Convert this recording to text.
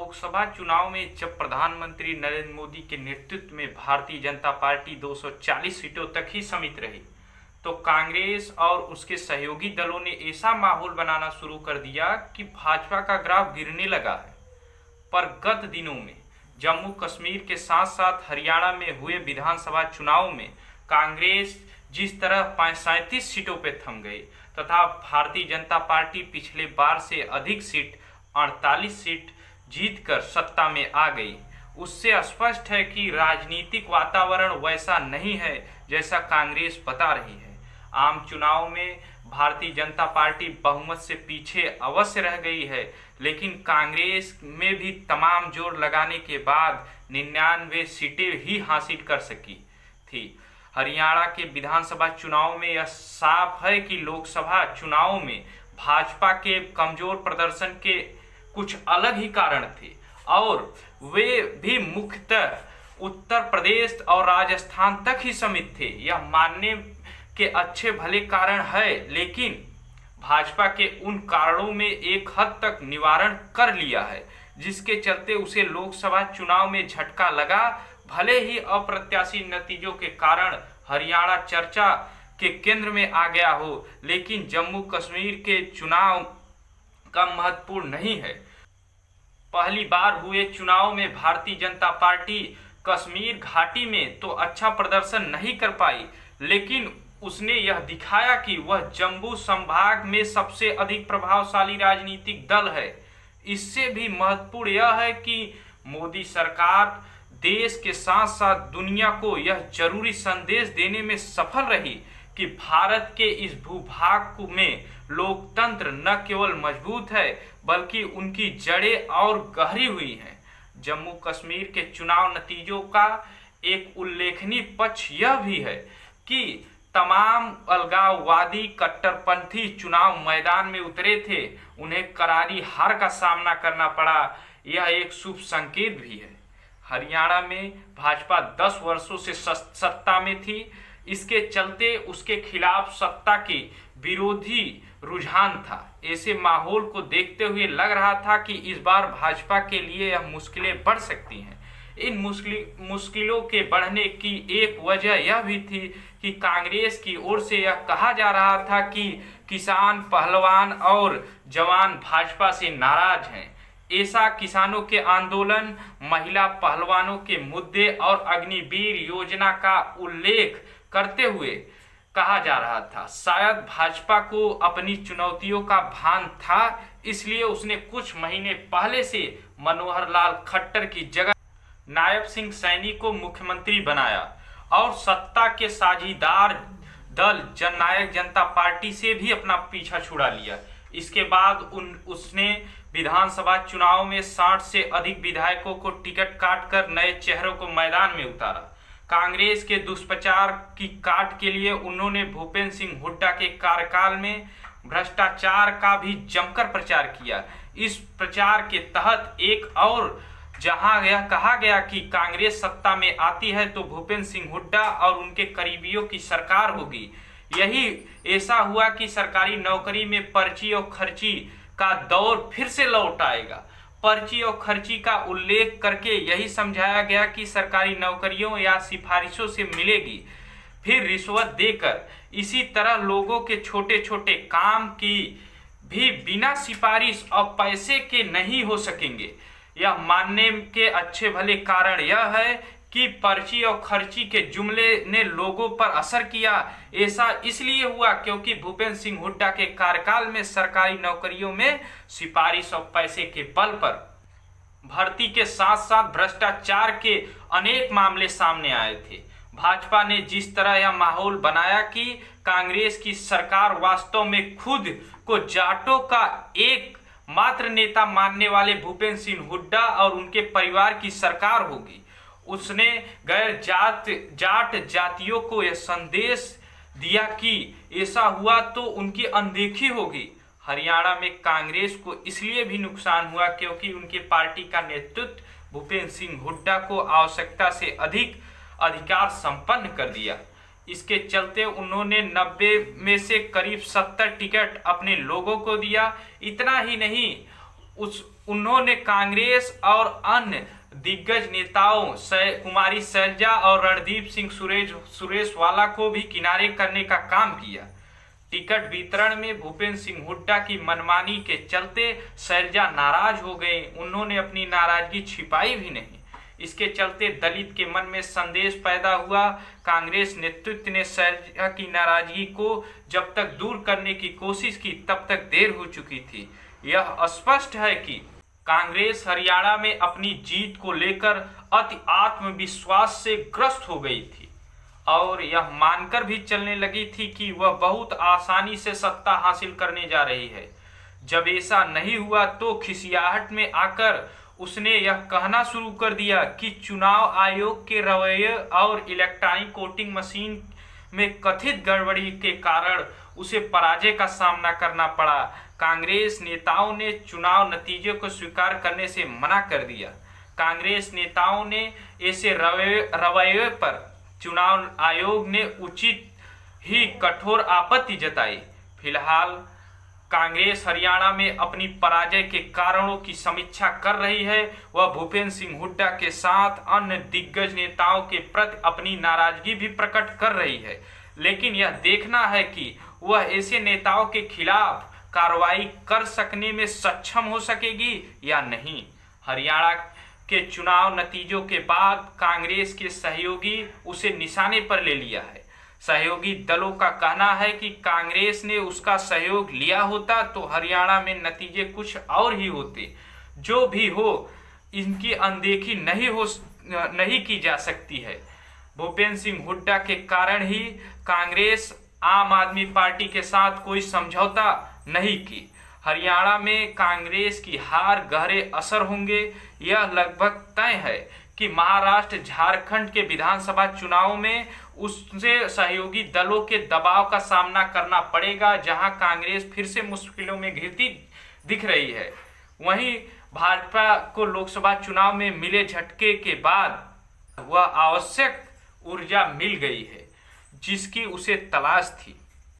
लोकसभा चुनाव में जब प्रधानमंत्री नरेंद्र मोदी के नेतृत्व में भारतीय जनता पार्टी 240 सीटों तक ही सीमित रही, तो कांग्रेस और उसके सहयोगी दलों ने ऐसा माहौल बनाना शुरू कर दिया कि भाजपा का ग्राफ गिरने लगा है। पर गत दिनों में जम्मू कश्मीर के साथ साथ हरियाणा में हुए विधानसभा चुनाव में कांग्रेस जिस तरह 37 सीटों पर थम गई तथा भारतीय जनता पार्टी पिछले बार से अधिक सीट 48 सीट जीतकर सत्ता में आ गई, उससे स्पष्ट है कि राजनीतिक वातावरण वैसा नहीं है जैसा कांग्रेस बता रही है। आम चुनाव में भारतीय जनता पार्टी बहुमत से पीछे अवश्य रह गई है, लेकिन कांग्रेस में भी तमाम जोर लगाने के बाद 99 सीटें ही हासिल कर सकी थी। हरियाणा के विधानसभा चुनाव में यह साफ है कि लोकसभा चुनाव में भाजपा के कमजोर प्रदर्शन के कुछ अलग ही कारण थे और वे भी मुख्यतः उत्तर प्रदेश और राजस्थान तक ही सीमित थे। यह मानने के अच्छे भले कारण है, लेकिन भाजपा के उन कारणों में एक हद तक निवारण कर लिया है, जिसके चलते उसे लोकसभा चुनाव में झटका लगा। भले ही अप्रत्याशित नतीजों के कारण हरियाणा चर्चा के केंद्र में आ गया हो, लेकिन जम्मू कश्मीर के चुनाव कम महत्वपूर्ण नहीं है। पहली बार हुए चुनाव में भारतीय जनता पार्टी कश्मीर घाटी में तो अच्छा प्रदर्शन नहीं कर पाई, लेकिन उसने यह दिखाया कि वह जम्मू संभाग में सबसे अधिक प्रभावशाली राजनीतिक दल है। इससे भी महत्वपूर्ण यह है कि मोदी सरकार देश के साथ साथ दुनिया को यह जरूरी संदेश देने में सफल रही कि भारत के इस भूभाग में लोकतंत्र न केवल मजबूत है बल्कि उनकी जड़ें और गहरी हुई हैं। जम्मू कश्मीर के चुनाव नतीजों का एक उल्लेखनीय पक्ष यह भी है कि तमाम अलगाववादी कट्टरपंथी चुनाव मैदान में उतरे थे, उन्हें करारी हार का सामना करना पड़ा। यह एक शुभ संकेत भी है। हरियाणा में भाजपा 10 वर्षों से सत्ता में थी, इसके चलते उसके खिलाफ सत्ता के विरोधी रुझान था। ऐसे माहौल को देखते हुए लग रहा था कि इस बार भाजपा के लिए यह मुश्किलें बढ़ सकती हैं। इन मुश्किलों के बढ़ने की एक वजह यह भी थी कि कांग्रेस की ओर से यह कहा जा रहा था कि किसान, पहलवान और जवान भाजपा से नाराज हैं। ऐसा किसानों के आंदोलन, महिला पहलवानों के मुद्दे और अग्निवीर योजना का उल्लेख करते हुए कहा जा रहा था। शायद भाजपा को अपनी चुनौतियों का भान था, इसलिए उसने कुछ महीने पहले से मनोहर लाल खट्टर की जगह नायब सिंह सैनी को मुख्यमंत्री बनाया और सत्ता के साझीदार दल जननायक जनता पार्टी से भी अपना पीछा छुड़ा लिया। इसके बाद उसने विधानसभा चुनाव में 60 से अधिक विधायकों को टिकट काटकर नए चेहरों को मैदान में उतारा। कांग्रेस के दुष्प्रचार की काट के लिए उन्होंने भूपेंद्र सिंह हुड्डा के कार्यकाल में भ्रष्टाचार का भी जमकर प्रचार किया। इस प्रचार के तहत एक और जहां यह कहा गया कि कांग्रेस सत्ता में आती है तो भूपेंद्र सिंह हुड्डा और उनके करीबियों की सरकार होगी। यही ऐसा हुआ कि सरकारी नौकरी में पर्ची और खर्ची का दौर फिर से लौट आएगा। पर्ची और खर्ची का उल्लेख करके यही समझाया गया कि सरकारी नौकरियों या सिफारिशों से मिलेगी, फिर रिश्वत देकर। इसी तरह लोगों के छोटे छोटे काम की भी बिना सिफारिश और पैसे के नहीं हो सकेंगे। यह मानने के अच्छे भले कारण यह है कि पर्ची और खर्ची के जुमले ने लोगों पर असर किया। ऐसा इसलिए हुआ क्योंकि भूपेंद्र सिंह हुड्डा के कार्यकाल में सरकारी नौकरियों में सिफारिश और पैसे के बल पर भर्ती के साथ साथ भ्रष्टाचार के अनेक मामले सामने आए थे। भाजपा ने जिस तरह यह माहौल बनाया कि कांग्रेस की सरकार वास्तव में खुद को जाटों का एक मात्र नेता मानने वाले भूपेंद्र सिंह हुड्डा और उनके परिवार की सरकार होगी, उसने गैर जाट जातियों को यह संदेश दिया कि ऐसा हुआ तो उनकी अनदेखी होगी। हरियाणा में कांग्रेस को इसलिए भी नुकसान हुआ क्योंकि उनकी पार्टी का नेतृत्व भूपेंद्र सिंह हुड्डा को आवश्यकता से अधिक अधिकार संपन्न कर दिया। इसके चलते उन्होंने 90 में से करीब 70 टिकट अपने लोगों को दिया। इतना ही नहीं, उन्होंने कांग्रेस और अन्य दिग्गज नेताओं कुमारी शैलजा और रणदीप सिंह सुरेशवाला को भी किनारे करने का काम किया। टिकट वितरण में भूपेंद्र सिंह हुड्डा की मनमानी के चलते शैलजा नाराज हो गए। उन्होंने अपनी नाराजगी छिपाई भी नहीं। इसके चलते दलित के मन में संदेश पैदा हुआ। कांग्रेस नेतृत्व ने शैलजा की नाराजगी को जब तक दूर करने की कोशिश की तब तक देर हो चुकी थी। यह स्पष्ट है कि कांग्रेस हरियाणा में अपनी जीत को लेकर अति आत्मविश्वास से ग्रस्त हो गई थी और यह मानकर भी चलने लगी थी कि वह बहुत आसानी से सत्ता हासिल करने जा रही है। जब ऐसा नहीं हुआ तो खिसियाहट में आकर उसने यह कहना शुरू कर दिया कि चुनाव आयोग के रवैये और इलेक्ट्रॉनिक वोटिंग मशीन में कथित गड़बड़ी के कारण उसे पराजय का सामना करना पड़ा। कांग्रेस नेताओं ने चुनाव नतीजे को स्वीकार करने से मना कर दिया। कांग्रेस नेताओं ने ऐसे रवैये पर चुनाव आयोग ने उचित ही कठोर आपत्ति जताई। फिलहाल कांग्रेस हरियाणा में अपनी पराजय के कारणों की समीक्षा कर रही है। वह भूपेंद्र सिंह हुड्डा के साथ अन्य दिग्गज नेताओं के प्रति अपनी नाराजगी भी प्रकट कर रही है, लेकिन यह देखना है कि वह ऐसे नेताओं के खिलाफ कार्रवाई कर सकने में सक्षम हो सकेगी या नहीं। हरियाणा के चुनाव नतीजों के बाद कांग्रेस के सहयोगी उसे निशाने पर ले लिया है। सहयोगी दलों का कहना है कि कांग्रेस ने उसका सहयोग लिया होता तो हरियाणा में नतीजे कुछ और ही होते। जो भी हो, इनकी अनदेखी नहीं की जा सकती है। भूपेंद्र सिंह हुड्डा के कारण ही कांग्रेस आम आदमी पार्टी के साथ कोई समझौता नहीं की। हरियाणा में कांग्रेस की हार गहरे असर होंगे। यह लगभग तय है कि महाराष्ट्र झारखंड के विधानसभा चुनाव में उससे सहयोगी दलों के दबाव का सामना करना पड़ेगा, जहां कांग्रेस फिर से मुश्किलों में घिरती दिख रही है। वहीं भाजपा को लोकसभा चुनाव में मिले झटके के बाद वह आवश्यक ऊर्जा मिल गई है जिसकी उसे तलाश थी।